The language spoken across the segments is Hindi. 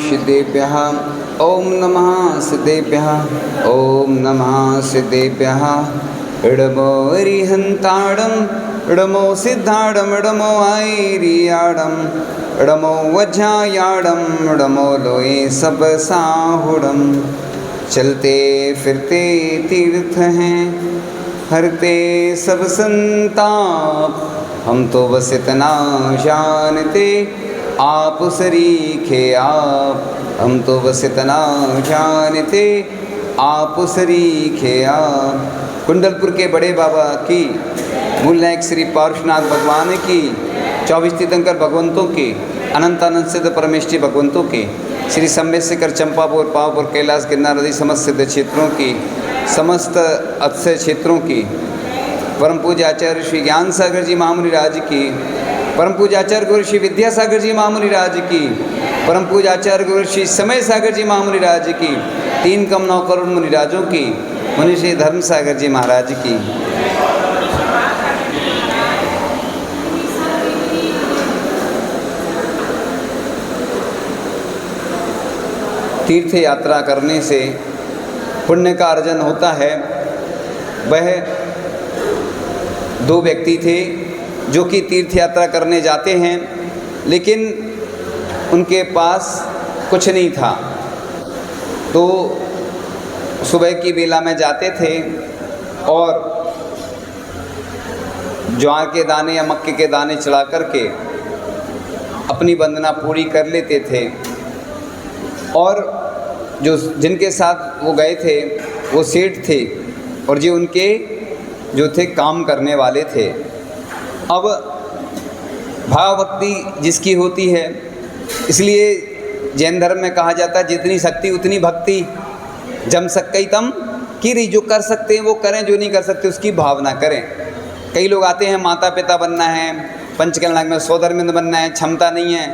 सिद्धेभ्यः ओम नमः सिद्धेभ्यः ओम नमः सिद्धेभ्यः। इडमो अरिहंताडम इडमो सिद्धाडम इडमो आयरियाडम इडमो वज्रायाडम इडमो लोए सब साहुडम। चलते फिरते तीर्थ हैं हरते सब संताप, हम तो बस इतना जानते आप सरीखे आप, हम तो बस इतना जानते आप सरीखे आप। कुंडलपुर के बड़े बाबा की, मूल नायक श्री पार्श्वनाथ भगवान की, 24 तीर्थंकर भगवंतों की, अनंत अनंत सिद्ध परमेष्ठी भगवंतों की, श्री सम्मेशकर चंपापुर पावपुर कैलाश गिरनार आदि समस्त सिद्ध क्षेत्रों की, समस्त अक्षय क्षेत्रों की, परम पूज्य आचार्य श्री ज्ञान सागर जी महामुनि राज की, परम पूज्य आचार्य गुरु श्री विद्यासागर जी महामुनि राज की, परम पूज्य आचार्य गुरु श्री समय सागर जी महामुनि राज की, 3 कम 9 करोड़ मुनि राजों की, मुनि श्री धर्म सागर जी महाराज की। तीर्थ यात्रा करने से पुण्य का अर्जन होता है। वह 2 व्यक्ति थे जो कि तीर्थ यात्रा करने जाते हैं, लेकिन उनके पास कुछ नहीं था। तो सुबह की बेला में जाते थे और ज्वार के दाने या मक्के के दाने चढ़ा करके अपनी वंदना पूरी कर लेते थे। और जो जिनके साथ वो गए थे वो सेठ थे और जो उनके जो थे काम करने वाले थे। अब भाव भक्ति जिसकी होती है, इसलिए जैन धर्म में कहा जाता है जितनी शक्ति उतनी भक्ति, जम सकई तम कीरी। जो कर सकते हैं वो करें, जो नहीं कर सकते उसकी भावना करें। कई लोग आते हैं माता पिता बनना है, पंचकल्याण में सौधर्मिंद बनना है, क्षमता नहीं है,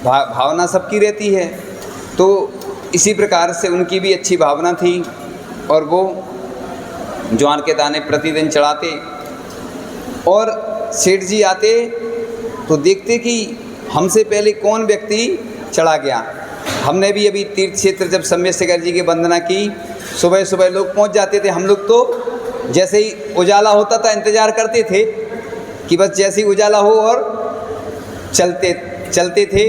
भावना सबकी रहती है। तो इसी प्रकार से उनकी भी अच्छी भावना थी और वो ज्वार के दाने प्रतिदिन चढ़ाते। और सेठ जी आते तो देखते कि हमसे पहले कौन व्यक्ति चढ़ा गया। हमने भी अभी तीर्थ क्षेत्र जब सम्मेशकर जी की वंदना की, सुबह सुबह लोग पहुंच जाते थे। हम लोग तो जैसे ही उजाला होता था इंतज़ार करते थे कि बस जैसे ही उजाला हो और चलते थे।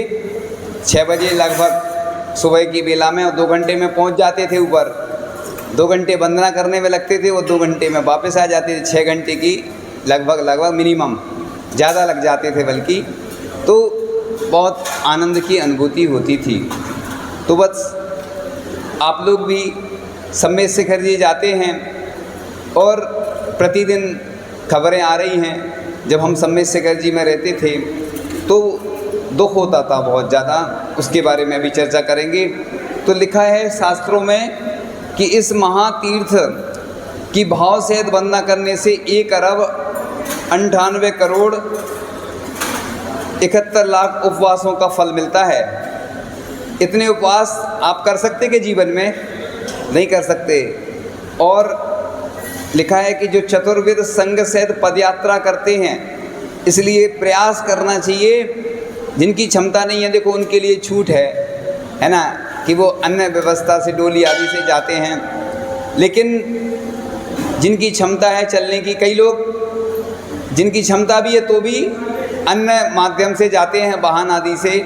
6 बजे लगभग सुबह की बेला में, और 2 घंटे में पहुंच जाते थे ऊपर। 2 घंटे वंदना करने में लगते थे, वो 2 घंटे में वापस आ जाते थे। 6 घंटे की लगभग मिनिमम, ज़्यादा लग जाते थे बल्कि। तो बहुत आनंद की अनुभूति होती थी। तो बस आप लोग भी सम्मेशकर जी जाते हैं और प्रतिदिन खबरें आ रही हैं। जब हम सम्मेशकर जी में रहते थे तो दुख होता था बहुत ज़्यादा, उसके बारे में अभी चर्चा करेंगे। तो लिखा है शास्त्रों में कि इस महातीर्थ की भाव सहित वंदना करने से 1 अरब 98 करोड़ 71 लाख उपवासों का फल मिलता है। इतने उपवास आप कर सकते कि जीवन में नहीं कर सकते। और लिखा है कि जो चतुर्विध संग सहित पदयात्रा करते हैं, इसलिए प्रयास करना चाहिए। जिनकी क्षमता नहीं है, देखो उनके लिए छूट है ना, कि वो अन्य व्यवस्था से डोली आदि से जाते हैं। लेकिन जिनकी क्षमता है चलने की, कई लोग जिनकी क्षमता भी है तो भी अन्य माध्यम से जाते हैं, वाहन आदि से,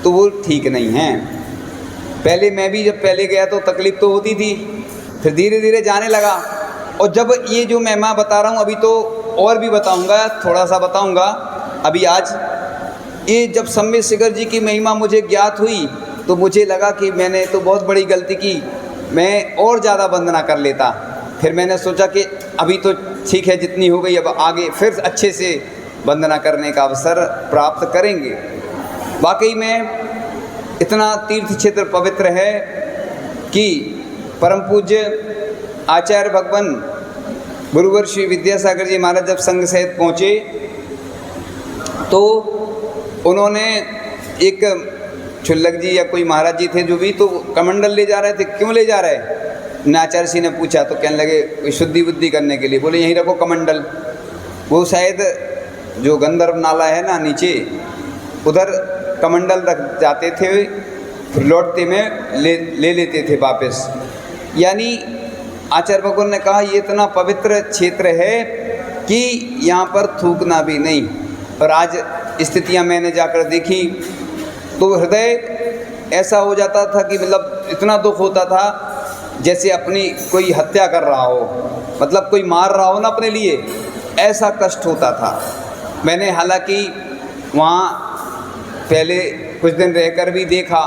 तो वो ठीक नहीं है। पहले मैं भी जब पहले गया तो तकलीफ़ तो होती थी, फिर धीरे धीरे जाने लगा। और जब ये जो महिमा बता रहा हूँ, अभी तो और भी बताऊँगा, थोड़ा सा बताऊँगा अभी आज। ये जब सम्मेशकर जी की महिमा मुझे ज्ञात हुई तो मुझे लगा कि मैंने तो बहुत बड़ी गलती की, मैं और ज़्यादा वंदना कर लेता। फिर मैंने सोचा कि अभी तो ठीक है जितनी हो गई, अब आगे फिर अच्छे से वंदना करने का अवसर प्राप्त करेंगे। वाकई में इतना तीर्थ क्षेत्र पवित्र है कि परम पूज्य आचार्य भगवान गुरुवर श्री विद्यासागर जी महाराज जब संघ सहित पहुँचे तो उन्होंने एक छुल्लक जी या कोई महाराज जी थे जो भी, तो कमंडल ले जा रहे थे। क्यों ले जा रहे? आचार्य जी ने पूछा तो कहने लगे शुद्धि बुद्धि करने के लिए। बोले यहीं रखो कमंडल। वो शायद जो गंधर्व नाला है ना नीचे, उधर कमंडल रख जाते थे फिर लौटते में ले लेते थे वापस। यानी आचार्य भगवान ने कहा ये इतना पवित्र क्षेत्र है कि यहाँ पर थूकना भी नहीं। और आज स्थितियाँ मैंने जाकर देखी तो हृदय ऐसा हो जाता था कि मतलब इतना दुख होता था जैसे अपनी कोई हत्या कर रहा हो, मतलब कोई मार रहा हो ना अपने लिए, ऐसा कष्ट होता था। मैंने हालांकि वहाँ पहले कुछ दिन रहकर भी देखा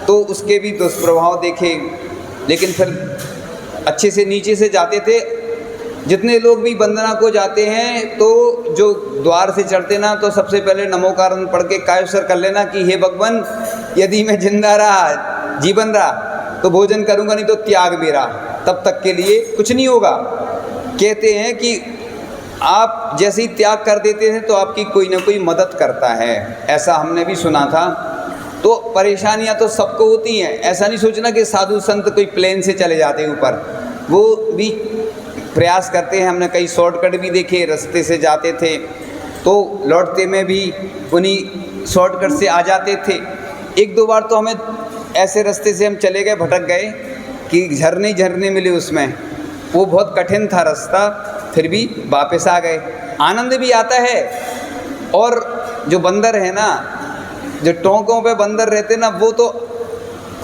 तो उसके भी दुष्प्रभाव देखे, लेकिन फिर अच्छे से नीचे से जाते थे। जितने लोग भी वंदना को जाते हैं तो जो द्वार से चढ़ते ना तो सबसे पहले नमोकारण पढ़ के कायसर कर लेना कि हे भगवान यदि मैं जिंदा रहा, जीवन रहा तो भोजन करूँगा, नहीं तो त्याग मेरा, तब तक के लिए कुछ नहीं होगा। कहते हैं कि आप जैसे ही त्याग कर देते हैं तो आपकी कोई ना कोई मदद करता है, ऐसा हमने भी सुना था। तो परेशानियां तो सबको होती हैं, ऐसा नहीं सोचना कि साधु संत कोई प्लेन से चले जाते हैं ऊपर, वो भी प्रयास करते हैं। हमने कई शॉर्टकट भी देखे, रास्ते से जाते थे तो लौटते में भी उन्हीं शॉर्टकट से आ जाते थे। एक दो बार तो हमें ऐसे रास्ते से हम चले गए, भटक गए कि झरने मिले उसमें, वो बहुत कठिन था रास्ता, फिर भी वापस आ गए। आनंद भी आता है। और जो बंदर है ना, जो टोंकों पे बंदर रहते ना, वो तो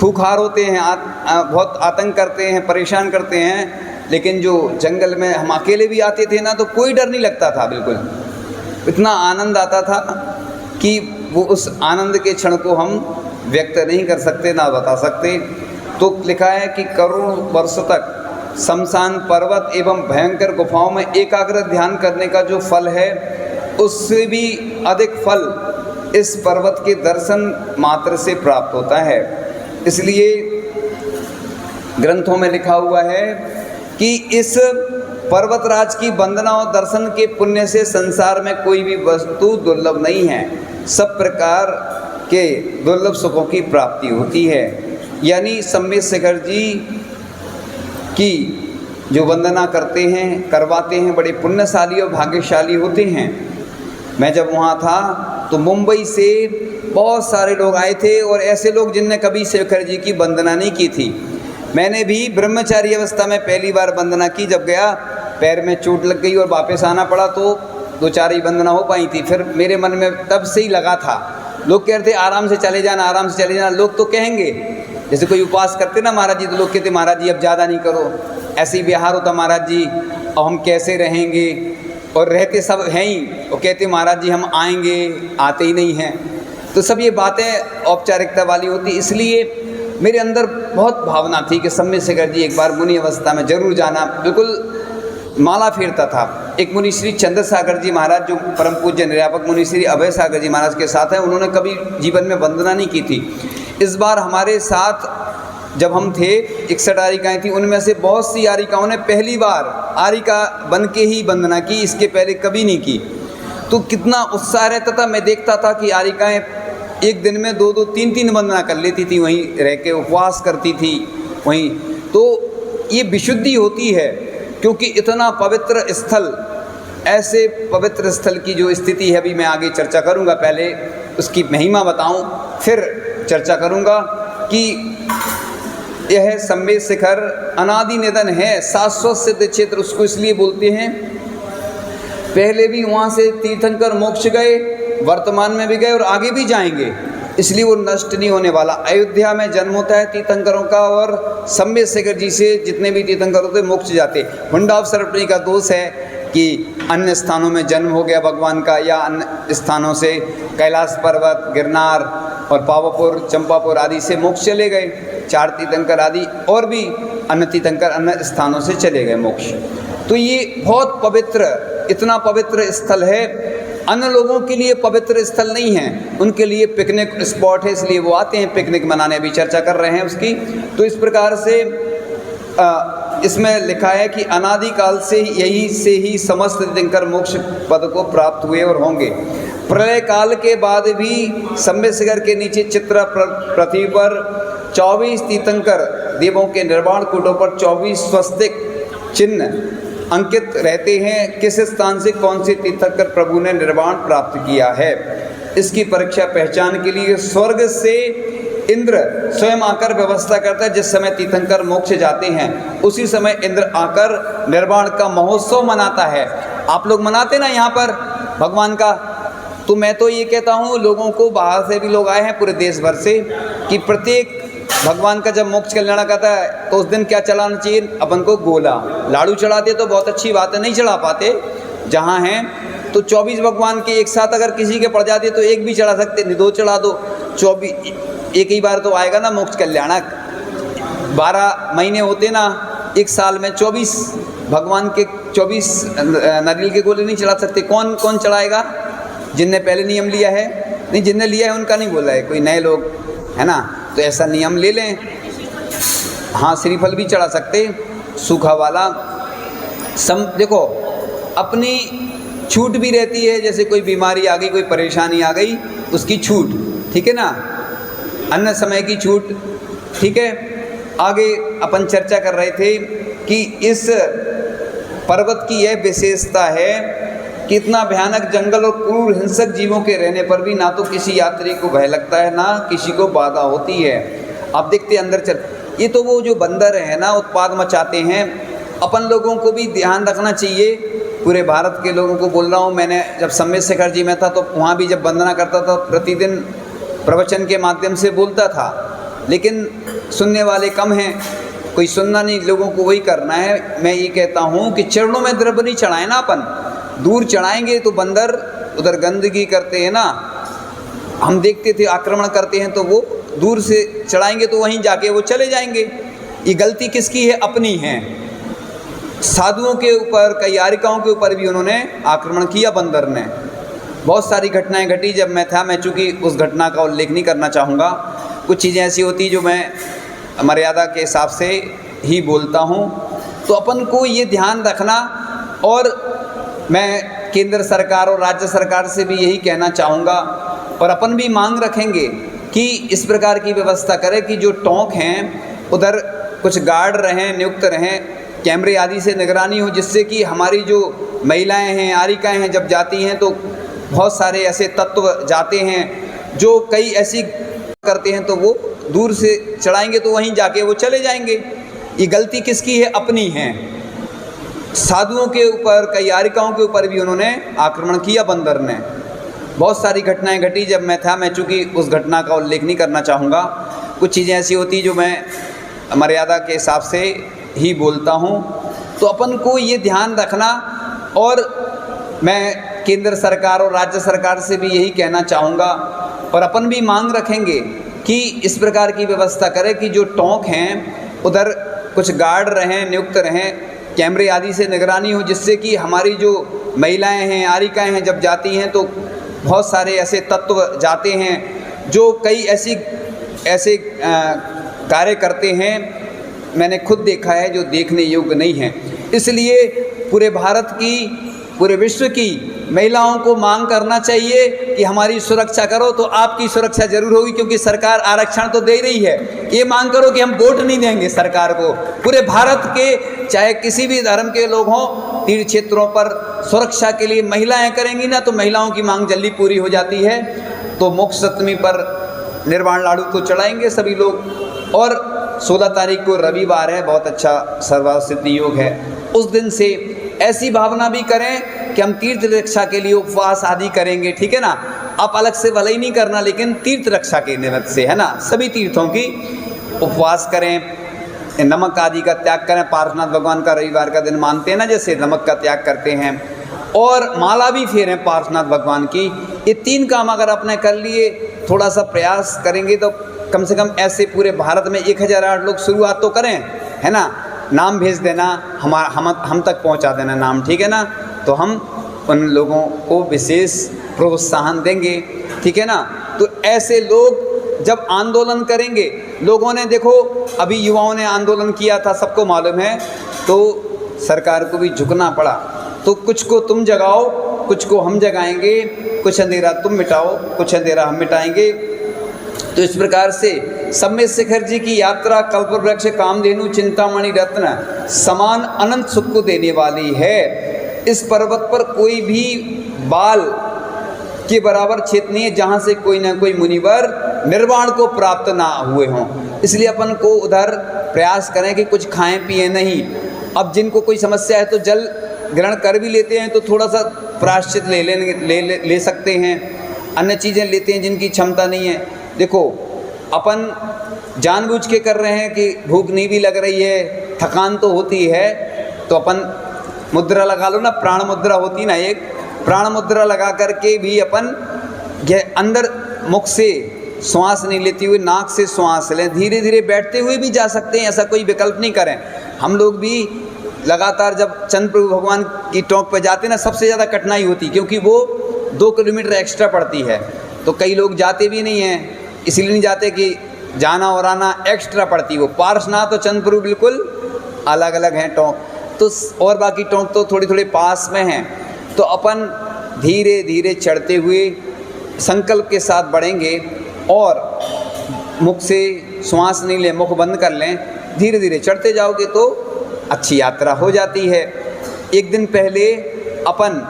खूंखार होते हैं, बहुत आतंक करते हैं, परेशान करते हैं। लेकिन जो जंगल में हम अकेले भी आते थे ना तो कोई डर नहीं लगता था, बिल्कुल इतना आनंद आता था कि वो उस आनंद के क्षण को हम व्यक्त नहीं कर सकते, ना बता सकते। तो लिखा है कि करोड़ों वर्षों तक शमशान पर्वत एवं भयंकर गुफाओं में एकाग्र ध्यान करने का जो फल है उससे भी अधिक फल इस पर्वत के दर्शन मात्र से प्राप्त होता है। इसलिए ग्रंथों में लिखा हुआ है कि इस पर्वतराज की वंदना और दर्शन के पुण्य से संसार में कोई भी वस्तु दुर्लभ नहीं है, सब प्रकार के दुर्लभ सुखों की प्राप्ति होती है। यानी सम्मेद शिखर जी की जो वंदना करते हैं, करवाते हैं, बड़े पुण्यशाली और भाग्यशाली होते हैं। मैं जब वहाँ था तो मुंबई से बहुत सारे लोग आए थे और ऐसे लोग जिनने कभी शिखर जी की वंदना नहीं की थी। मैंने भी ब्रह्मचारी अवस्था में पहली बार वंदना की, जब गया पैर में चोट लग गई और वापस आना पड़ा तो दो चार ही वंदना हो पाई थी। फिर मेरे मन में तब से ही लगा था, लोग कह रहे थे आराम से चले जाना, आराम से चले जाना। लोग तो कहेंगे, जैसे कोई उपवास करते ना महाराज जी, तो लोग कहते महाराज जी अब ज़्यादा नहीं करो, ऐसे ही व्यवहार होता महाराज जी, अब हम कैसे रहेंगे, और रहते सब हैं ही, और कहते महाराज जी हम आएंगे, आते ही नहीं हैं। तो सब ये बातें औपचारिकता वाली होती। इसलिए मेरे अंदर बहुत भावना थी कि सम्मेद शिखर जी एक बार मुनि अवस्था में जरूर जाना। बिल्कुल माला फेरता था। एक मुनि श्री चंद्र सागर जी महाराज, जो परम पूज्य निर्यापक मुनि श्री अभय सागर जी महाराज के साथ हैं, उन्होंने कभी जीवन में वंदना नहीं की थी। इस बार हमारे साथ जब हम थे 61 आरिकाएँ थी, उनमें से बहुत सी आरिकाओं ने पहली बार आरिका बन के ही वंदना की, इसके पहले कभी नहीं की। तो कितना उत्साह रहता था। मैं देखता था कि आरिकाएँ एक दिन में 2-2, 3-3 वंदना कर लेती थी, वहीं रह के उपवास करती थी वहीं। तो ये विशुद्धि होती है, क्योंकि इतना पवित्र स्थल, ऐसे पवित्र स्थल की जो स्थिति है अभी मैं आगे चर्चा करूंगा। पहले उसकी महिमा बताऊं, फिर चर्चा करूंगा कि यह सम्मेद शिखर अनादि निधन है, शाश्वत सिद्ध क्षेत्र उसको इसलिए बोलते हैं। पहले भी वहाँ से तीर्थंकर मोक्ष गए, वर्तमान में भी गए और आगे भी जाएंगे, इसलिए वो नष्ट नहीं होने वाला। अयोध्या में जन्म होता है तीर्थंकरों का, और सम्मेद शिखर जी से जितने भी तीर्थंकर होते मोक्ष जाते। हुंडावसर्पिणी का दोष है कि अन्य स्थानों में जन्म हो गया भगवान का, या अन्य स्थानों से कैलाश पर्वत, गिरनार और पावापुर, चंपापुर आदि से मोक्ष चले गए। 4 तीर्थंकर आदि और भी अन्य तीर्थंकर अन्य स्थानों से चले गए मोक्ष। तो ये बहुत पवित्र, इतना पवित्र स्थल है। अन्य लोगों के लिए पवित्र स्थल नहीं है, उनके लिए पिकनिक स्पॉट है, इसलिए वो आते हैं पिकनिक मनाने। अभी चर्चा कर रहे हैं उसकी। तो इस प्रकार से इसमें लिखा है कि अनादिकाल से यही से ही समस्त तीर्थंकर मोक्ष पद को प्राप्त हुए और होंगे। प्रलय काल के बाद भी सम्मेद शिखर के नीचे चित्र पृथ्वी पर 24 तीर्थंकर देवों के निर्वाण कूटों पर 24 स्वस्तिक चिन्ह अंकित रहते हैं। किस स्थान से कौन से तीर्थंकर प्रभु ने निर्वाण प्राप्त किया है, इसकी परीक्षा पहचान के लिए स्वर्ग से इंद्र स्वयं आकर व्यवस्था करता है। जिस समय तीर्थंकर मोक्ष जाते हैं उसी समय इंद्र आकर निर्वाण का महोत्सव मनाता है। आप लोग मनाते ना यहाँ पर भगवान का, तो मैं तो ये कहता हूँ लोगों को, बाहर से भी लोग आए हैं पूरे देश भर से, कि प्रत्येक भगवान का जब मोक्ष कल्याण करता है तो उस दिन क्या चढ़ाना चाहिए अपन को? गोला। लाड़ू चढ़ाते तो बहुत अच्छी बात है, नहीं चढ़ा पाते जहाँ हैं तो 24 भगवान के एक साथ अगर किसी के पड़ जाते तो एक भी चढ़ा सकते, नहीं 2 चढ़ा दो। 24 एक ही बार तो आएगा ना मोक्ष कल्याणक। 12 महीने होते ना एक साल में, 24 भगवान के 24 नारियल के गोले नहीं चढ़ा सकते। कौन कौन चढ़ाएगा? जिनने पहले नियम लिया है, नहीं जिनने लिया है उनका नहीं बोला है, कोई नए लोग है ना, तो ऐसा नियम ले लें। हाँ, श्रीफल भी चढ़ा सकते, सूखा वाला। देखो अपनी छूट भी रहती है, जैसे कोई बीमारी आ गई, कोई परेशानी आ गई, उसकी छूट, ठीक है ना, अन्य समय की छूट, ठीक है। आगे अपन चर्चा कर रहे थे कि इस पर्वत की यह विशेषता है कि इतना भयानक जंगल और क्रूर हिंसक जीवों के रहने पर भी ना तो किसी यात्री को भय लगता है, ना किसी को बाधा होती है। अब देखते अंदर चल, ये तो वो जो बंदर है ना उत्पाद मचाते हैं। अपन लोगों को भी ध्यान रखना चाहिए, पूरे भारत के लोगों को बोल रहा हूँ। मैंने जब सम्मेद शेखर जी में था तो वहाँ भी जब वंदना करता था प्रतिदिन प्रवचन के माध्यम से बोलता था, लेकिन सुनने वाले कम हैं, कोई सुनना नहीं, लोगों को वही करना है। मैं ये कहता हूँ कि चरणों में द्रव्य नहीं चढ़ाए ना, अपन दूर चढ़ाएंगे तो बंदर उधर गंदगी करते हैं ना, हम देखते थे आक्रमण करते हैं, तो वो दूर से चढ़ाएंगे तो वहीं जाके वो चले जाएंगे। ये गलती किसकी है? अपनी है। साधुओं के ऊपर, कई यारिकाओं के ऊपर भी उन्होंने आक्रमण किया बंदर ने। बहुत सारी घटनाएं घटी जब मैं था, मैं चूँकि उस घटना का उल्लेख नहीं करना चाहूँगा। कुछ चीज़ें ऐसी होती जो मैं मर्यादा के हिसाब से ही बोलता हूँ। तो अपन को ये ध्यान रखना, और मैं केंद्र सरकार और राज्य सरकार से भी यही कहना चाहूँगा, और अपन भी मांग रखेंगे कि इस प्रकार की व्यवस्था करें कि जो टोंक हैं उधर कुछ गार्ड रहें, नियुक्त रहें, कैमरे आदि से निगरानी हो, जिससे कि हमारी जो महिलाएं हैं, आरिकाएं हैं, जब जाती हैं तो बहुत सारे ऐसे तत्व जाते हैं जो कई ऐसी करते हैं, तो वो दूर से चढ़ाएंगे तो वहीं जाके वो चले जाएंगे। ये गलती किसकी है? अपनी है। साधुओं के ऊपर, कई यारिकाओं के ऊपर भी उन्होंने आक्रमण किया बंदर ने। बहुत सारी घटनाएं घटी जब मैं था, मैं चूँकि उस घटना का उल्लेख नहीं करना चाहूँगा। कुछ चीज़ें ऐसी होती जो मैं मर्यादा के हिसाब से ही बोलता हूँ। तो अपन को ये ध्यान रखना, और मैं केंद्र सरकार और राज्य सरकार से भी यही कहना चाहूँगा, और अपन भी मांग रखेंगे कि इस प्रकार की व्यवस्था करें कि जो टोंक हैं उधर कुछ गार्ड रहें, नियुक्त रहें, कैमरे आदि से निगरानी हो, जिससे कि हमारी जो महिलाएं हैं, आरिकाएं हैं, जब जाती हैं तो बहुत सारे ऐसे तत्व जाते हैं जो कई ऐसे कार्य करते हैं, मैंने खुद देखा है, जो देखने योग्य नहीं है। इसलिए पूरे भारत की, पूरे विश्व की महिलाओं को मांग करना चाहिए कि हमारी सुरक्षा करो, तो आपकी सुरक्षा जरूर होगी, क्योंकि सरकार आरक्षण तो दे रही है। ये मांग करो कि हम वोट नहीं देंगे सरकार को। पूरे भारत के चाहे किसी भी धर्म के लोग हों, तीर्थ क्षेत्रों पर सुरक्षा के लिए महिलाएं करेंगी ना, तो महिलाओं की मांग जल्दी पूरी हो जाती है। तो मोक्ष सप्तमी पर निर्वाण लाडू तो चढ़ाएंगे सभी लोग। और 16 तारीख को रविवार है, बहुत अच्छा सर्वसिद्धि योग है। उस दिन से ऐसी भावना भी करें कि हम तीर्थ रक्षा के लिए उपवास आदि करेंगे, ठीक है ना। आप अलग से भले ही नहीं करना, लेकिन तीर्थ रक्षा के निमित्त से, है ना, सभी तीर्थों की उपवास करें, नमक आदि का त्याग करें। पार्श्वनाथ भगवान का रविवार का दिन मानते हैं ना, जैसे नमक का त्याग करते हैं, और माला भी फेरें पार्श्वनाथ भगवान की। ये 3 काम अगर आपने कर लिए, थोड़ा सा प्रयास करेंगे तो कम से कम ऐसे पूरे भारत में 1008 लोग शुरुआत तो करें, है ना। नाम भेज देना, हम तक पहुंचा देना नाम, ठीक है ना। तो हम उन लोगों को विशेष प्रोत्साहन देंगे, ठीक है ना। तो ऐसे लोग जब आंदोलन करेंगे, लोगों ने देखो अभी युवाओं ने आंदोलन किया था, सबको मालूम है, तो सरकार को भी झुकना पड़ा। तो कुछ को तुम जगाओ, कुछ को हम जगाएंगे, कुछ अंधेरा तुम मिटाओ, कुछ अंधेरा हम मिटाएंगे। तो इस प्रकार से सम्मेद शेखर जी की यात्रा कल्पवृक्ष, कामधेनु, चिंतामणि रत्न समान अनंत सुख को देने वाली है। इस पर्वत पर कोई भी बाल के बराबर क्षेत्र नहीं है जहाँ से कोई ना कोई मुनिवर निर्वाण को प्राप्त ना हुए हों। इसलिए अपन को उधर प्रयास करें कि कुछ खाएं पिएं नहीं। अब जिनको कोई समस्या है तो जल ग्रहण कर भी लेते हैं तो थोड़ा सा प्रायश्चित ले सकते हैं, अन्य चीज़ें लेते हैं जिनकी क्षमता नहीं है। देखो अपन जानबूझ के कर रहे हैं कि भूख नहीं भी लग रही है, थकान तो होती है, तो अपन मुद्रा लगा लो ना, प्राण मुद्रा होती ना एक, प्राण मुद्रा लगा करके भी अपन अंदर मुख से श्वास नहीं लेते हुए नाक से श्वास लें, धीरे धीरे बैठते हुए भी जा सकते हैं, ऐसा कोई विकल्प नहीं करें। हम लोग भी लगातार जब चंद्र प्रभु भगवान की टॉप पर जाते हैं ना, सबसे ज़्यादा कठिनाई होती क्योंकि वो 2 किलोमीटर एक्स्ट्रा पड़ती है, तो कई लोग जाते भी नहीं हैं, इसलिए नहीं जाते कि जाना और आना एक्स्ट्रा पड़ती। वो पार्श्वनाथ और चंद्र प्रभु बिल्कुल अलग अलग हैं टोंक, तो और बाकी टोंक तो थोड़ी थोड़ी पास में हैं। तो अपन धीरे धीरे चढ़ते हुए संकल्प के साथ बढ़ेंगे और मुख से श्वास नहीं लें, मुख बंद कर लें, धीरे धीरे चढ़ते जाओगे तो अच्छी यात्रा हो जाती है। एक दिन पहले अपन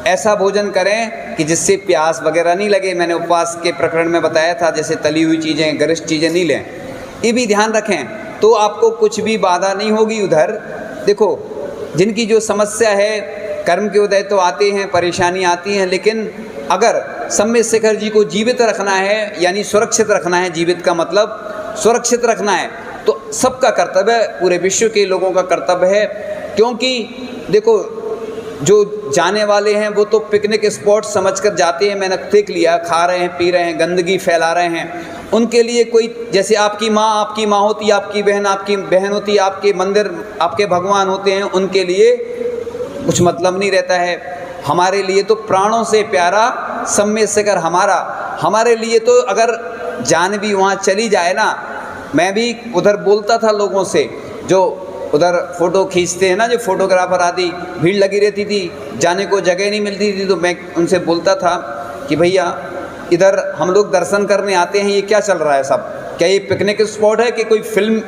ऐसा भोजन करें कि जिससे प्यास वगैरह नहीं लगे। मैंने उपवास के प्रकरण में बताया था, जैसे तली हुई चीज़ें, गरिष्ठ चीज़ें नहीं लें, ये भी ध्यान रखें तो आपको कुछ भी बाधा नहीं होगी उधर। देखो जिनकी जो समस्या है, कर्म के उदय तो आते हैं, परेशानी आती हैं, लेकिन अगर सम्यक शेखर जी को जीवित रखना है, यानी सुरक्षित रखना है, जीवित का मतलब सुरक्षित रखना है, तो सबका कर्तव्य है, पूरे विश्व के लोगों का कर्तव्य है। क्योंकि देखो जो जाने वाले हैं वो तो पिकनिक स्पॉट समझकर जाते हैं, मैंने देख लिया, खा रहे हैं, पी रहे हैं, गंदगी फैला रहे हैं। उनके लिए कोई, जैसे आपकी माँ होती है, आपकी बहन होती है, आपके मंदिर आपके भगवान होते हैं, उनके लिए कुछ मतलब नहीं रहता है। हमारे लिए तो प्राणों से प्यारा सम्यक शेखर हमारे लिए तो अगर जान भी वहाँ चली जाए ना, मैं भी उधर बोलता था लोगों से जो उधर फ़ोटो खींचते हैं ना, जो फोटोग्राफर आदि, भीड़ लगी रहती थी, जाने को जगह नहीं मिलती थी, तो मैं उनसे बोलता था कि भैया इधर हम लोग दर्शन करने आते हैं, ये क्या चल रहा है सब? क्या ये पिकनिक स्पॉट है कि कोई फिल्म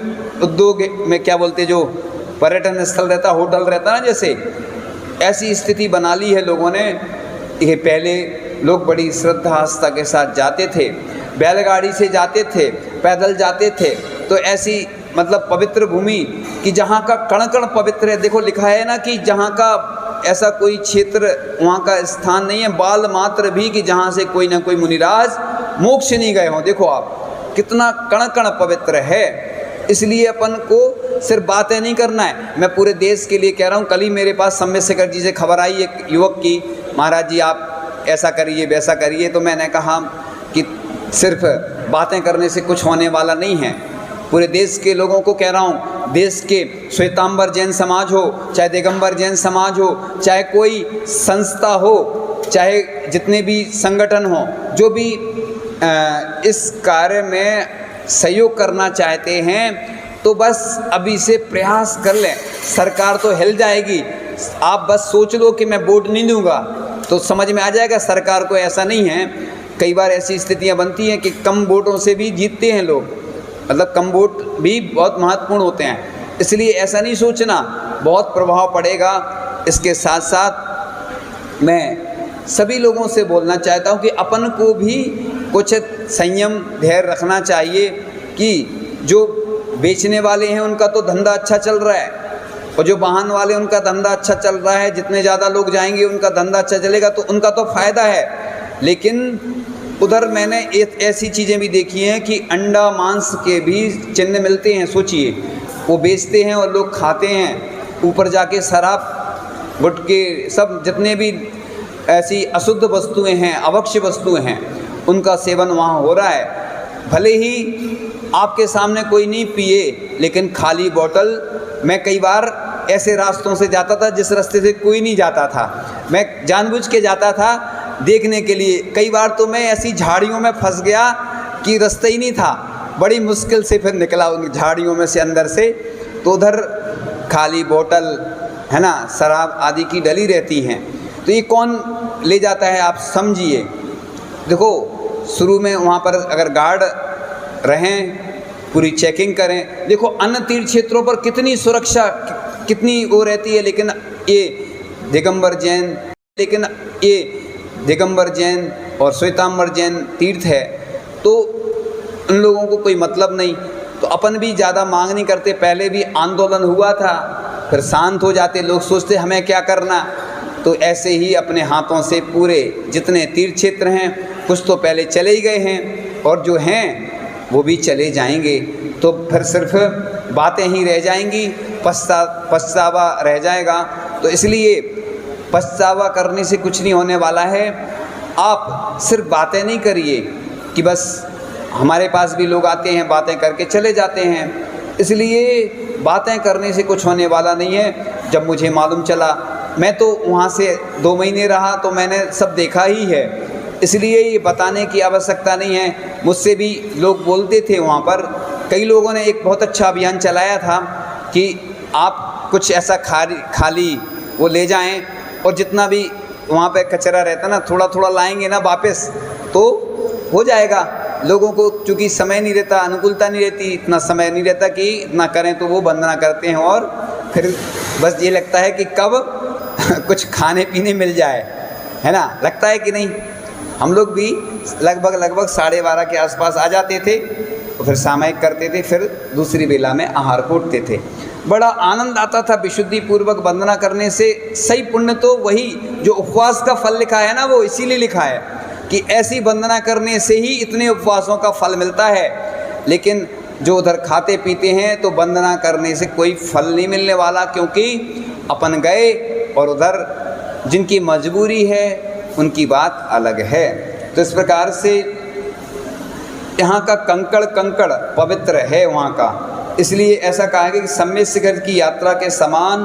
उद्योग में क्या बोलते, जो पर्यटन स्थल रहता, होटल रहता ना, जैसे ऐसी स्थिति बना ली है लोगों ने। ये पहले लोग बड़ी श्रद्धा आस्था के साथ जाते थे, बैलगाड़ी से जाते थे, पैदल जाते थे, तो ऐसी मतलब पवित्र भूमि कि जहाँ का कण कण पवित्र है। देखो लिखा है ना कि जहाँ का ऐसा कोई क्षेत्र, वहाँ का स्थान नहीं है बाल मात्र भी कि जहाँ से कोई ना कोई मुनिराज मोक्ष नहीं गए हों। देखो आप कितना कण कण पवित्र है। इसलिए अपन को सिर्फ बातें नहीं करना है, मैं पूरे देश के लिए कह रहा हूँ। कल ही मेरे पास सम्यक शेखर जी से खबर आई एक युवक की, महाराज जी आप ऐसा करिए वैसा करिए। तो मैंने कहा कि सिर्फ बातें करने से कुछ होने वाला नहीं है। पूरे देश के लोगों को कह रहा हूँ, देश के श्वेतांबर जैन समाज हो, चाहे दिगंबर जैन समाज हो, चाहे कोई संस्था हो, चाहे जितने भी संगठन हो, जो भी इस कार्य में सहयोग करना चाहते हैं, तो बस अभी से प्रयास कर लें। सरकार तो हिल जाएगी, आप बस सोच लो कि मैं वोट नहीं दूंगा तो समझ में आ जाएगा सरकार को। ऐसा नहीं है, कई बार ऐसी स्थितियां बनती हैं कि कम वोटों से भी जीतते हैं लोग, मतलब कम वोट भी बहुत महत्वपूर्ण होते हैं। इसलिए ऐसा नहीं सोचना, बहुत प्रभाव पड़ेगा। इसके साथ साथ मैं सभी लोगों से बोलना चाहता हूँ कि अपन को भी कुछ संयम धैर्य रखना चाहिए कि जो बेचने वाले हैं उनका तो धंधा अच्छा चल रहा है, और जो वाहन वाले उनका धंधा अच्छा चल रहा है, जितने ज़्यादा लोग जाएंगे उनका धंधा अच्छा चलेगा, तो उनका तो फ़ायदा है। लेकिन उधर मैंने ऐसी चीज़ें भी देखी हैं कि अंडा मांस के भी चिन्ह मिलते हैं। सोचिए, वो बेचते हैं और लोग खाते हैं। ऊपर जाके शराब गुटके सब जितने भी ऐसी अशुद्ध वस्तुएं हैं, अभक्ष्य वस्तुएं हैं, उनका सेवन वहाँ हो रहा है। भले ही आपके सामने कोई नहीं पिए, लेकिन खाली बोतल, मैं कई बार ऐसे रास्तों से जाता था जिस रास्ते से कोई नहीं जाता था, मैं जानबूझ के जाता था देखने के लिए। कई बार तो मैं ऐसी झाड़ियों में फंस गया कि रास्ता ही नहीं था, बड़ी मुश्किल से फिर निकला उन झाड़ियों में से अंदर से। तो उधर खाली बोतल है ना, शराब आदि की डली रहती हैं, तो ये कौन ले जाता है आप समझिए। देखो शुरू में वहाँ पर अगर गार्ड रहें, पूरी चेकिंग करें। देखो अन्य तीर्थ क्षेत्रों पर कितनी सुरक्षा, कितनी वो रहती है, लेकिन ये दिगंबर जैन और श्वेतांबर जैन तीर्थ है, तो उन लोगों को कोई मतलब नहीं। तो अपन भी ज़्यादा मांग नहीं करते। पहले भी आंदोलन हुआ था, फिर शांत हो जाते, लोग सोचते हमें क्या करना। तो ऐसे ही अपने हाथों से पूरे जितने तीर्थ क्षेत्र हैं, कुछ तो पहले चले ही गए हैं और जो हैं वो भी चले जाएंगे। तो फिर सिर्फ बातें ही रह जाएंगी, पछतावा रह जाएगा। तो इसलिए पछतावा करने से कुछ नहीं होने वाला है। आप सिर्फ बातें नहीं करिए कि बस हमारे पास भी लोग आते हैं, बातें करके चले जाते हैं। इसलिए बातें करने से कुछ होने वाला नहीं है। जब मुझे मालूम चला, मैं तो वहाँ से 2 महीने रहा, तो मैंने सब देखा ही है, इसलिए ये बताने की आवश्यकता नहीं है। मुझसे भी लोग बोलते थे, वहाँ पर कई लोगों ने एक बहुत अच्छा अभियान चलाया था कि आप कुछ ऐसा खाली वो ले जाएं और जितना भी वहाँ पे कचरा रहता ना, थोड़ा थोड़ा लाएंगे ना वापस, तो हो जाएगा। लोगों को चूँकि समय नहीं रहता, अनुकूलता नहीं रहती, इतना समय नहीं रहता कि इतना करें, तो वो वंदना करते हैं और फिर बस ये लगता है कि कब कुछ खाने पीने मिल जाए, है ना, लगता है कि नहीं। हम लोग भी लगभग 12:30 के आसपास आ जाते थे, तो फिर सामयिक करते थे, फिर दूसरी बेला में आहार कूटते थे। बड़ा आनंद आता था विशुद्धि पूर्वक वंदना करने से। सही पुण्य तो वही जो उपवास का फल लिखा है ना, वो इसीलिए लिखा है कि ऐसी वंदना करने से ही इतने उपवासों का फल मिलता है। लेकिन जो उधर खाते पीते हैं, तो वंदना करने से कोई फल नहीं मिलने वाला, क्योंकि अपन गए और उधर जिनकी मजबूरी है उनकी बात अलग है। तो इस प्रकार से यहाँ का कंकड़ पवित्र है वहाँ का, इसलिए ऐसा कहा है कि सम्यक शिखर की यात्रा के समान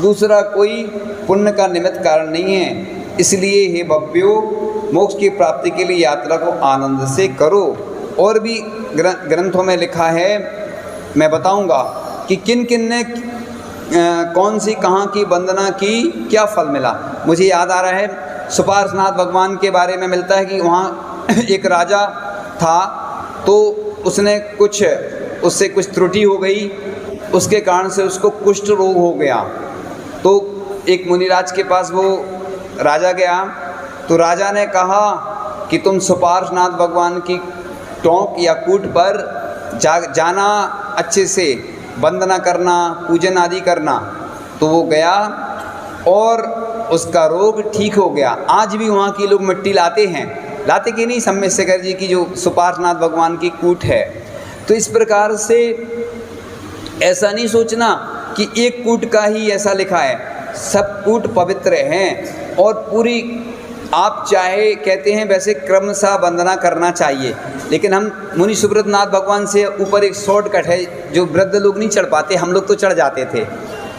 दूसरा कोई पुण्य का निमित्त कारण नहीं है। इसलिए हे भव्यो, मोक्ष की प्राप्ति के लिए यात्रा को आनंद से करो। और भी ग्रंथों में लिखा है, मैं बताऊंगा कि किन किन ने कौन सी कहाँ की वंदना की, क्या फल मिला। मुझे याद आ रहा है, सुपार्श्वनाथ भगवान के बारे में मिलता है कि वहाँ एक राजा था, तो उसने उससे कुछ त्रुटि हो गई, उसके कारण से उसको कुष्ठ रोग हो गया। तो एक मुनिराज के पास वो राजा गया, तो राजा ने कहा कि तुम सुपार्श्वनाथ भगवान की टोंक या कूट पर जाना, अच्छे से वंदना करना, पूजन आदि करना। तो वो गया और उसका रोग ठीक हो गया। आज भी वहाँ के लोग मिट्टी लाते कि नहीं, सम्यक शिखर जी की जो सुपार्श्वनाथ भगवान की कूट है। तो इस प्रकार से ऐसा नहीं सोचना कि एक कूट का ही ऐसा लिखा है, सब कूट पवित्र हैं। और पूरी आप चाहे कहते हैं वैसे क्रमशः वंदना करना चाहिए, लेकिन हम मुनि सुब्रतनाथ भगवान से ऊपर एक शॉर्टकट है, जो वृद्ध लोग नहीं चढ़ पाते, हम लोग तो चढ़ जाते थे,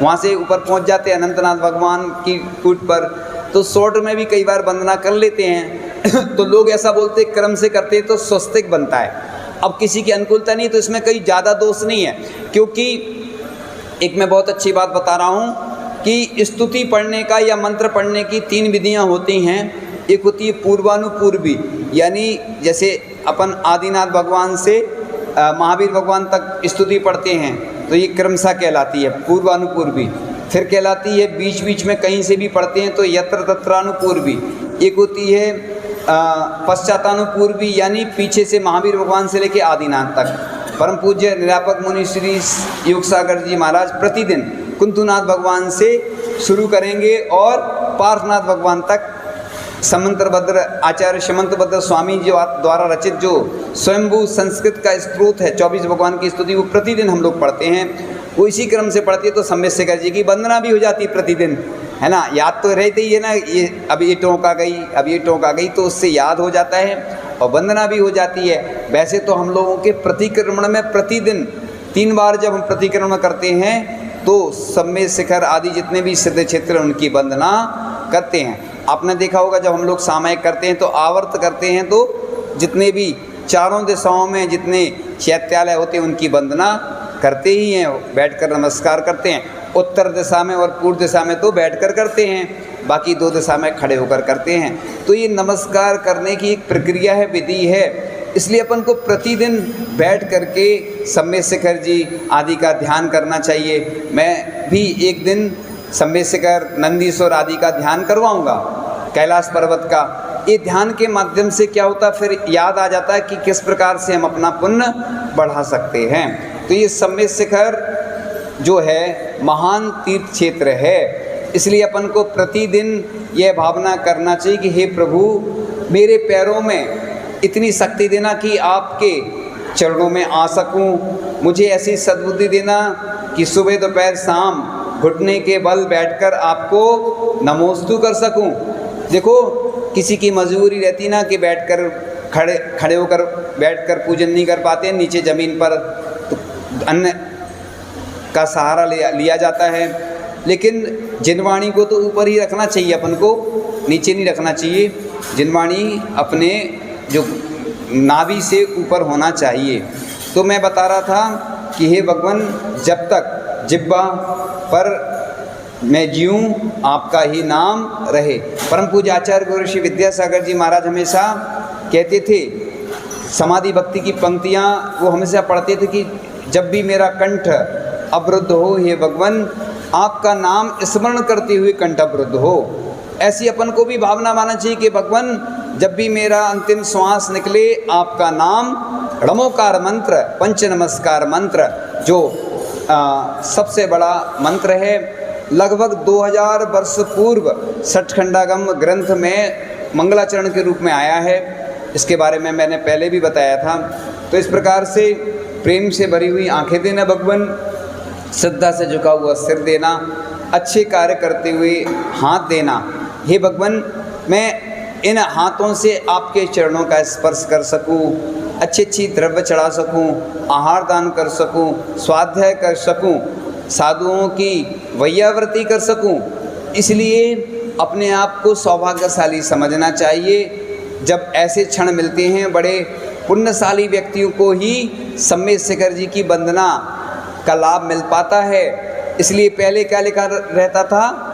वहाँ से ऊपर पहुँच जाते अनंतनाथ भगवान की कूट पर, तो शॉर्ट में भी कई बार वंदना कर लेते हैं। तो लोग ऐसा बोलते क्रम से करते तो स्वस्तिक बनता है। अब किसी की अनुकूलता नहीं, तो इसमें कोई ज़्यादा दोष नहीं है, क्योंकि एक मैं बहुत अच्छी बात बता रहा हूँ कि स्तुति पढ़ने का या मंत्र पढ़ने की 3 विधियाँ होती हैं। एक होती है पूर्वानुपूर्वी, यानी जैसे अपन आदिनाथ भगवान से महावीर भगवान तक स्तुति पढ़ते हैं, तो ये क्रमशः कहलाती है पूर्वानुपूर्वी। फिर कहलाती है बीच बीच में कहीं से भी पढ़ते हैं तो यत्र तत्रानुपूर्वी। एक होती है पश्चातानुपूर्वी, यानी पीछे से महावीर भगवान से लेके आदिनाथ तक। परम पूज्य निरापक मुनि श्री योगसागर जी महाराज प्रतिदिन कुंतुनाथ भगवान से शुरू करेंगे और पार्श्वनाथ भगवान तक समंत्रभद्र आचार्य समंत्रभद्र स्वामी जी द्वारा रचित जो स्वयंभू संस्कृत का स्त्रोत है 24 भगवान की स्तुति, वो प्रतिदिन हम लोग पढ़ते हैं। वो इसी क्रम से पढ़ती है, तो सम्यक शिखर जी की वंदना भी हो जाती है प्रतिदिन, है ना। याद तो रहती ही है ना, ये अब ये टोंक आ गई, अब ये टोंक आ गई, तो उससे याद हो जाता है और वंदना भी हो जाती है। वैसे तो हम लोगों के प्रतिक्रमण में प्रतिदिन 3 बार जब हम प्रतिक्रमण करते हैं, तो सम्यक शिखर आदि जितने भी सिद्ध क्षेत्र उनकी वंदना करते हैं। आपने देखा होगा जब हम लोग सामयिक करते हैं तो आवर्त करते हैं, तो जितने भी चारों दिशाओं में जितने चैत्यालय होते हैं उनकी वंदना करते ही हैं, बैठकर नमस्कार करते हैं। उत्तर दिशा में और पूर्व दिशा में तो बैठकर करते हैं, बाकी 2 दिशा में खड़े होकर करते हैं। तो ये नमस्कार करने की एक प्रक्रिया है, विधि है। इसलिए अपन को प्रतिदिन बैठ करके सम्यक शिखर जी आदि का ध्यान करना चाहिए। मैं भी एक दिन सम्यक शिखर नंदीश्वर आदि का ध्यान करवाऊंगा, कैलाश पर्वत का, ये ध्यान के माध्यम से क्या होता है, फिर याद आ जाता है कि किस प्रकार से हम अपना पुण्य बढ़ा सकते हैं। तो ये सम्मेद शिखर जो है महान तीर्थ क्षेत्र है, इसलिए अपन को प्रतिदिन यह भावना करना चाहिए कि हे प्रभु, मेरे पैरों में इतनी शक्ति देना कि आपके चरणों में आ सकूं, मुझे ऐसी सद्बुद्धि देना कि सुबह दोपहर शाम घुटने के बल बैठकर आपको नमोस्तु कर सकूं। देखो, किसी की मजबूरी रहती ना कि बैठकर खड़े होकर बैठकर पूजन नहीं कर पाते, नीचे ज़मीन पर तो अन्न का सहारा लिया जाता है, लेकिन जिनवाणी को तो ऊपर ही रखना चाहिए, अपन को नीचे नहीं रखना चाहिए। जिनवाणी अपने जो नाभि से ऊपर होना चाहिए। तो मैं बता रहा था कि हे भगवान, जब तक जिह्वा पर मैं जीऊँ आपका ही नाम रहे। परम पूज्य आचार्य गुरु श्री विद्यासागर जी महाराज हमेशा कहते थे, समाधि भक्ति की पंक्तियाँ वो हमेशा पढ़ते थे कि जब भी मेरा कंठ अवरुद्ध हो, हे भगवान आपका नाम स्मरण करते हुए कंठ अवरुद्ध हो। ऐसी अपन को भी भावना मानना चाहिए कि भगवान जब भी मेरा अंतिम श्वास निकले, आपका नाम णमोकार मंत्र, पंच नमस्कार मंत्र जो सबसे बड़ा मंत्र है, लगभग 2000 वर्ष पूर्व सठखंडागम ग्रंथ में मंगलाचरण के रूप में आया है। इसके बारे में मैंने पहले भी बताया था। तो इस प्रकार से प्रेम से भरी हुई आंखें देना भगवान, श्रद्धा से झुका हुआ सिर देना, अच्छे कार्य करते हुए हाथ देना। हे भगवान, मैं इन हाथों से आपके चरणों का स्पर्श कर सकूं, अच्छी द्रव्य चढ़ा सकूं, आहार दान कर सकूं, स्वाध्याय कर सकूं, साधुओं की वैयावृत्ति कर सकूं। इसलिए अपने आप को सौभाग्यशाली समझना चाहिए। जब ऐसे क्षण मिलते हैं, बड़े पुण्यशाली व्यक्तियों को ही सम्मेद शिखर जी की वंदना का लाभ मिल पाता है। इसलिए पहले क्या लिखा रहता था,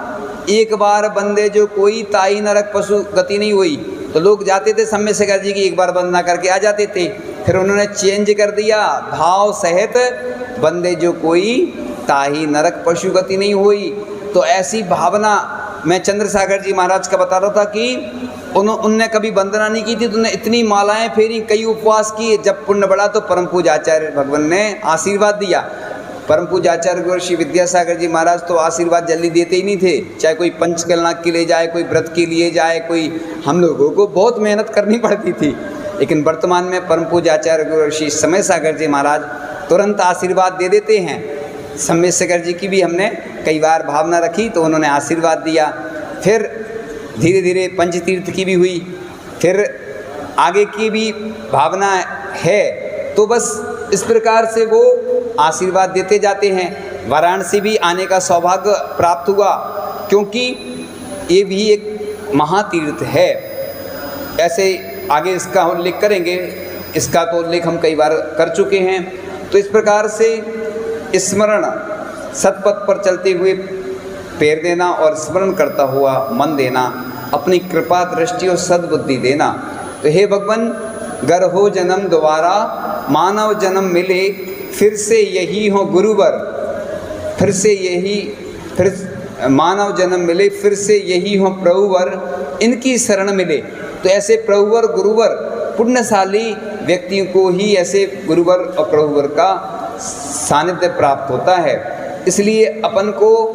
एक बार बंदे जो कोई ताई नरक पशु गति नहीं हुई, तो लोग जाते थे सम्मेद शिखर जी की एक बार वंदना करके आ जाते थे। फिर उन्होंने चेंज कर दिया, भाव सहित बंदे जो कोई ताही नरक पशु गति नहीं हुई। तो ऐसी भावना मैं चंद्रसागर जी महाराज का बता रहा था कि उनने कभी वंदना नहीं की थी, तो उन्होंने इतनी मालाएं फेरी, कई उपवास किए। जब पुण्य बढ़ा तो परम पूज्य आचार्य भगवान ने आशीर्वाद दिया। परम पूज्य आचार्य गुरु श्री विद्यासागर जी महाराज तो आशीर्वाद जल्दी देते ही नहीं थे, चाहे कोई पंचकलना के लिए जाए, कोई व्रत के लिए जाए, कोई, हम लोगों को बहुत मेहनत करनी पड़ती थी। लेकिन वर्तमान में परम पूज्य आचार्य गुरु श्री समय सागर जी महाराज तुरंत आशीर्वाद दे देते हैं। सम्मेद शिखर जी की भी हमने कई बार भावना रखी तो उन्होंने आशीर्वाद दिया। फिर धीरे धीरे पंचतीर्थ की भी हुई, फिर आगे की भी भावना है। तो बस इस प्रकार से वो आशीर्वाद देते जाते हैं। वाराणसी भी आने का सौभाग्य प्राप्त हुआ, क्योंकि ये भी एक महातीर्थ है। ऐसे आगे इसका उल्लेख करेंगे, इसका तो उल्लेख हम कई बार कर चुके हैं। तो इस प्रकार से स्मरण, सतपथ पर चलते हुए पैर देना और स्मरण करता हुआ मन देना, अपनी कृपा दृष्टि और सद्बुद्धि देना। तो हे भगवान, गर हो जन्म दोबारा, मानव जन्म मिले, फिर से यही हो गुरुवर, फिर मानव जन्म मिले, फिर से यही हो प्रभुवर, इनकी शरण मिले। तो ऐसे प्रभुवर गुरुवर पुण्यशाली व्यक्तियों को ही ऐसे गुरुवर और प्रभुवर का सानिध्य प्राप्त होता है। इसलिए अपन को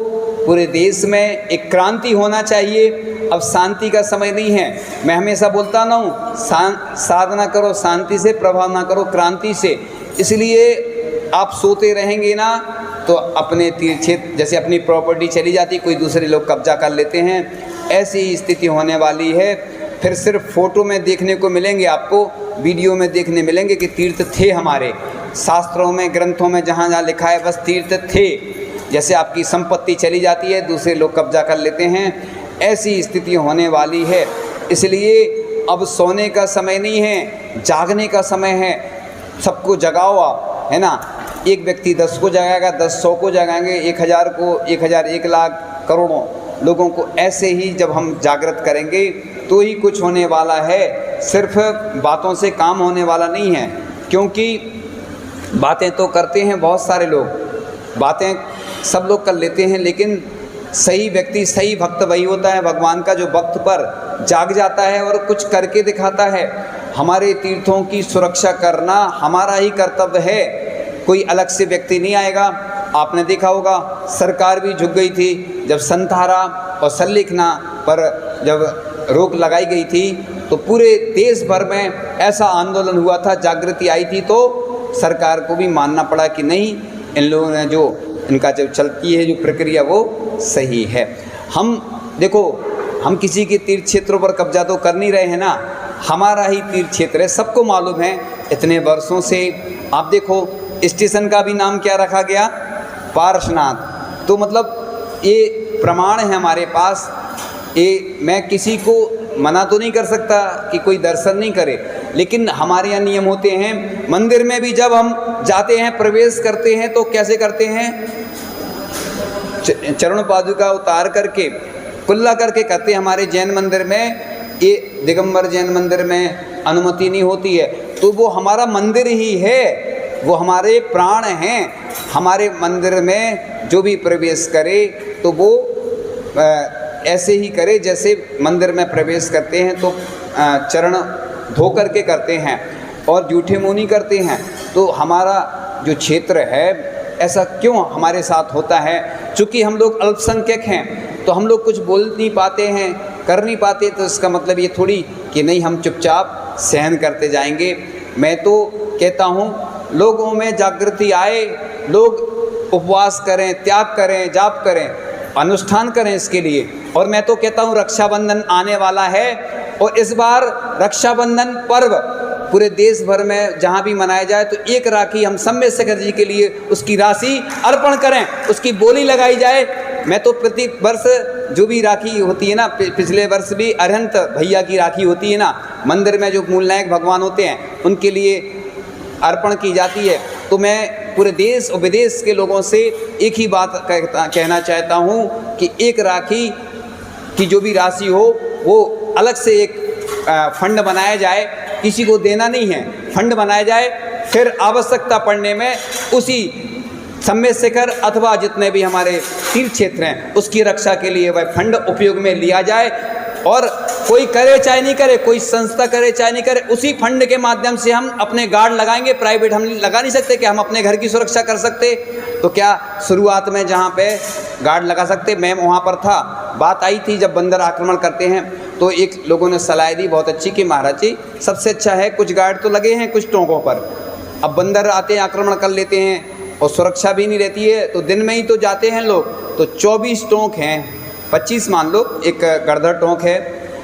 पूरे देश में एक क्रांति होना चाहिए। अब शांति का समय नहीं है। मैं हमेशा बोलता ना हूँ, साधना करो शांति से, प्रभाव ना करो क्रांति से। इसलिए आप सोते रहेंगे ना तो अपने तीर्थ क्षेत्र, जैसे अपनी प्रॉपर्टी चली जाती, कोई दूसरे लोग कब्जा कर लेते हैं, ऐसी ही स्थिति होने वाली है। फिर सिर्फ फ़ोटो में देखने को मिलेंगे, आपको वीडियो में देखने मिलेंगे कि तीर्थ थे हमारे, शास्त्रों में ग्रंथों में जहाँ जहाँ लिखा है बस तीर्थ थे। जैसे आपकी संपत्ति चली जाती है, दूसरे लोग कब्जा कर लेते हैं, ऐसी स्थिति होने वाली है। इसलिए अब सोने का समय नहीं है, जागने का समय है। सबको जगाओ आप, है ना। एक व्यक्ति 10 को जगाएगा, 10 100 को जगाएंगे, 1000 को, 1000 1 लाख करोड़ों लोगों को। ऐसे ही जब हम जागृत करेंगे तो ही कुछ होने वाला है। सिर्फ बातों से काम होने वाला नहीं है, क्योंकि बातें तो करते हैं बहुत सारे लोग, बातें सब लोग कर लेते हैं, लेकिन सही व्यक्ति, सही भक्त वही होता है भगवान का जो वक्त पर जाग जाता है और कुछ करके दिखाता है। हमारे तीर्थों की सुरक्षा करना हमारा ही कर्तव्य है, कोई अलग से व्यक्ति नहीं आएगा। आपने देखा होगा सरकार भी झुक गई थी जब संतहारा और सल्लेखना पर जब रोक लगाई गई थी, तो पूरे देश भर में ऐसा आंदोलन हुआ था, जागृति आई थी, तो सरकार को भी मानना पड़ा कि नहीं, इन लोगों ने जो इनका जो चलती है जो प्रक्रिया वो सही है। हम देखो, हम किसी के तीर्थ क्षेत्रों पर कब्जा तो कर नहीं रहे हैं ना, हमारा ही तीर्थ क्षेत्र है, सबको मालूम है इतने वर्षों से। आप देखो स्टेशन का भी नाम क्या रखा गया, पारसनाथ। तो मतलब ये प्रमाण है हमारे पास। ये मैं किसी को मना तो नहीं कर सकता कि कोई दर्शन नहीं करे, लेकिन हमारे यहाँ नियम होते हैं। मंदिर में भी जब हम जाते हैं, प्रवेश करते हैं, तो कैसे करते हैं, चरण पादुका उतार करके कुल्ला करके करते हैं। हमारे जैन मंदिर में, ये दिगंबर जैन मंदिर में अनुमति नहीं होती है। तो वो हमारा मंदिर ही है, वो हमारे प्राण हैं। हमारे मंदिर में जो भी प्रवेश करे तो वो ऐसे ही करे जैसे मंदिर में प्रवेश करते हैं तो चरण धो करके करते हैं और जूठे मुँह नहीं करते हैं। तो हमारा जो क्षेत्र है, ऐसा क्यों हमारे साथ होता है? चूँकि हम लोग अल्पसंख्यक हैं तो हम लोग कुछ बोल नहीं पाते हैं, कर नहीं पाते, तो इसका मतलब ये थोड़ी कि नहीं हम चुपचाप सहन करते जाएंगे। मैं तो कहता हूँ लोगों में जागृति आए, लोग उपवास करें, त्याग करें, जाप करें, अनुष्ठान करें इसके लिए। और मैं तो कहता हूँ रक्षाबंधन आने वाला है और इस बार रक्षाबंधन पर्व पूरे देश भर में जहाँ भी मनाया जाए तो एक राखी हम सम्य शेखर जी के लिए उसकी राशि अर्पण करें, उसकी बोली लगाई जाए। मैं तो प्रति वर्ष जो भी राखी होती है ना, पिछले वर्ष भी अरहंत भैया की राखी होती है ना, मंदिर में जो मूलनायक भगवान होते हैं उनके लिए अर्पण की जाती है। तो मैं पूरे देश और विदेश के लोगों से एक ही बात कहना चाहता हूँ कि एक राखी की जो भी राशि हो वो अलग से एक फंड बनाया जाए, किसी को देना नहीं है, फंड बनाया जाए, फिर आवश्यकता पड़ने में उसी सम्य शेखर अथवा जितने भी हमारे तीर्थ क्षेत्र हैं उसकी रक्षा के लिए वह फंड उपयोग में लिया जाए। और कोई करे चाहे नहीं करे, कोई संस्था करे चाहे नहीं करे, उसी फंड के माध्यम से हम अपने गार्ड लगाएंगे। प्राइवेट हम लगा नहीं सकते कि हम अपने घर की सुरक्षा कर सकते? तो क्या शुरुआत में जहाँ पे गार्ड लगा सकते, मैं वहाँ पर था, बात आई थी जब बंदर आक्रमण करते हैं तो एक लोगों ने सलाह दी बहुत अच्छी कि महाराज जी सबसे अच्छा है कुछ गार्ड तो लगे हैं कुछ टोंकों पर, अब बंदर आते हैं आक्रमण कर लेते हैं और सुरक्षा भी नहीं रहती है, तो दिन में ही तो जाते हैं लोग। तो 24 टोंक हैं, 25 मान लो, एक गड़धड़ टोंक है,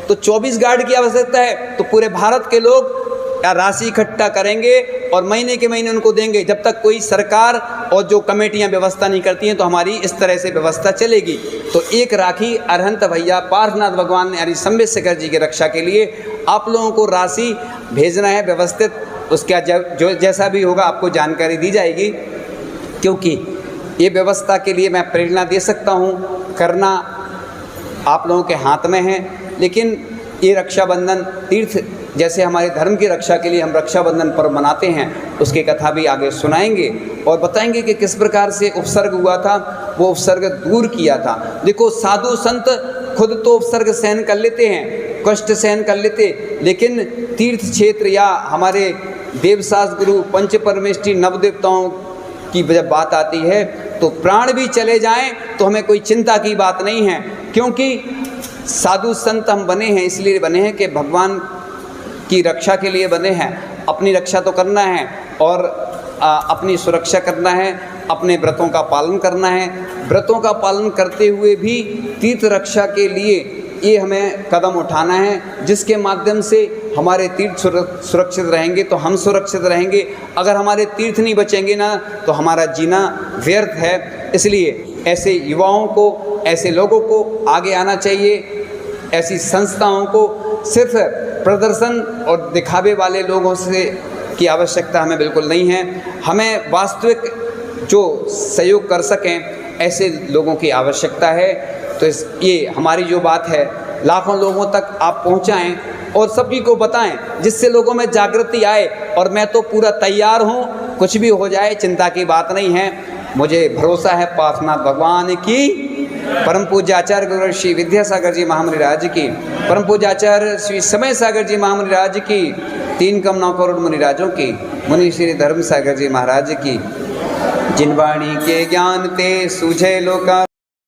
तो 24 गार्ड की आवश्यकता है। तो पूरे भारत के लोग राशि इकट्ठा करेंगे और महीने के महीने उनको देंगे। जब तक कोई सरकार और जो कमेटियां व्यवस्था नहीं करती हैं तो हमारी इस तरह से व्यवस्था चलेगी। तो एक राखी अरहंत भैया पार्श्वनाथ भगवान यानी सम्य शेखर जी की रक्षा के लिए आप लोगों को राशि भेजना है व्यवस्थित, उसका जो जैसा भी होगा आपको जानकारी दी जाएगी, क्योंकि ये व्यवस्था के लिए मैं प्रेरणा दे सकता हूँ, करना आप लोगों के हाथ में है। लेकिन ये रक्षाबंधन तीर्थ जैसे हमारे धर्म की रक्षा के लिए हम रक्षाबंधन पर्व मनाते हैं, उसकी कथा भी आगे सुनाएंगे और बताएंगे कि किस प्रकार से उपसर्ग हुआ था, वो उपसर्ग दूर किया था। देखो साधु संत खुद तो उपसर्ग सहन कर लेते हैं, कष्ट सहन कर लेते, लेकिन तीर्थ क्षेत्र या हमारे देवशास्त्र गुरु पंच परमेष्ठी नवदेवताओं की जब बात आती है तो प्राण भी चले जाएं तो हमें कोई चिंता की बात नहीं है, क्योंकि साधु संत हम बने हैं इसलिए बने हैं कि भगवान की रक्षा के लिए बने हैं। अपनी रक्षा तो करना है और अपनी सुरक्षा करना है, अपने व्रतों का पालन करना है। व्रतों का पालन करते हुए भी तीर्थ रक्षा के लिए ये हमें कदम उठाना है, जिसके माध्यम से हमारे तीर्थ सुरक्षित रहेंगे तो हम सुरक्षित रहेंगे। अगर हमारे तीर्थ नहीं बचेंगे ना तो हमारा जीना व्यर्थ है। इसलिए ऐसे युवाओं को, ऐसे लोगों को आगे आना चाहिए। ऐसी संस्थाओं को सिर्फ प्रदर्शन और दिखावे वाले लोगों से की आवश्यकता हमें बिल्कुल नहीं है। हमें वास्तविक जो सहयोग कर सकें ऐसे लोगों की आवश्यकता है। तो ये हमारी जो बात है लाखों लोगों तक आप पहुंचाएं और सभी को बताएं, जिससे लोगों में जागृति आए। और मैं तो पूरा तैयार हूं, कुछ भी हो जाए चिंता की बात नहीं है। मुझे भरोसा है पार्श्वनाथ भगवान की परम पूज्य आचार्य गुरु श्री विद्यासागर जी महामुनि राज की, परम पूज्य आचार्य श्री समय सागर जी महामुनि राज की, 3,9 करोड़ मुनिराजों की, मुनि श्री धर्म सागर जी महाराज की। जिन वाणी के ज्ञान ते सूझे लोका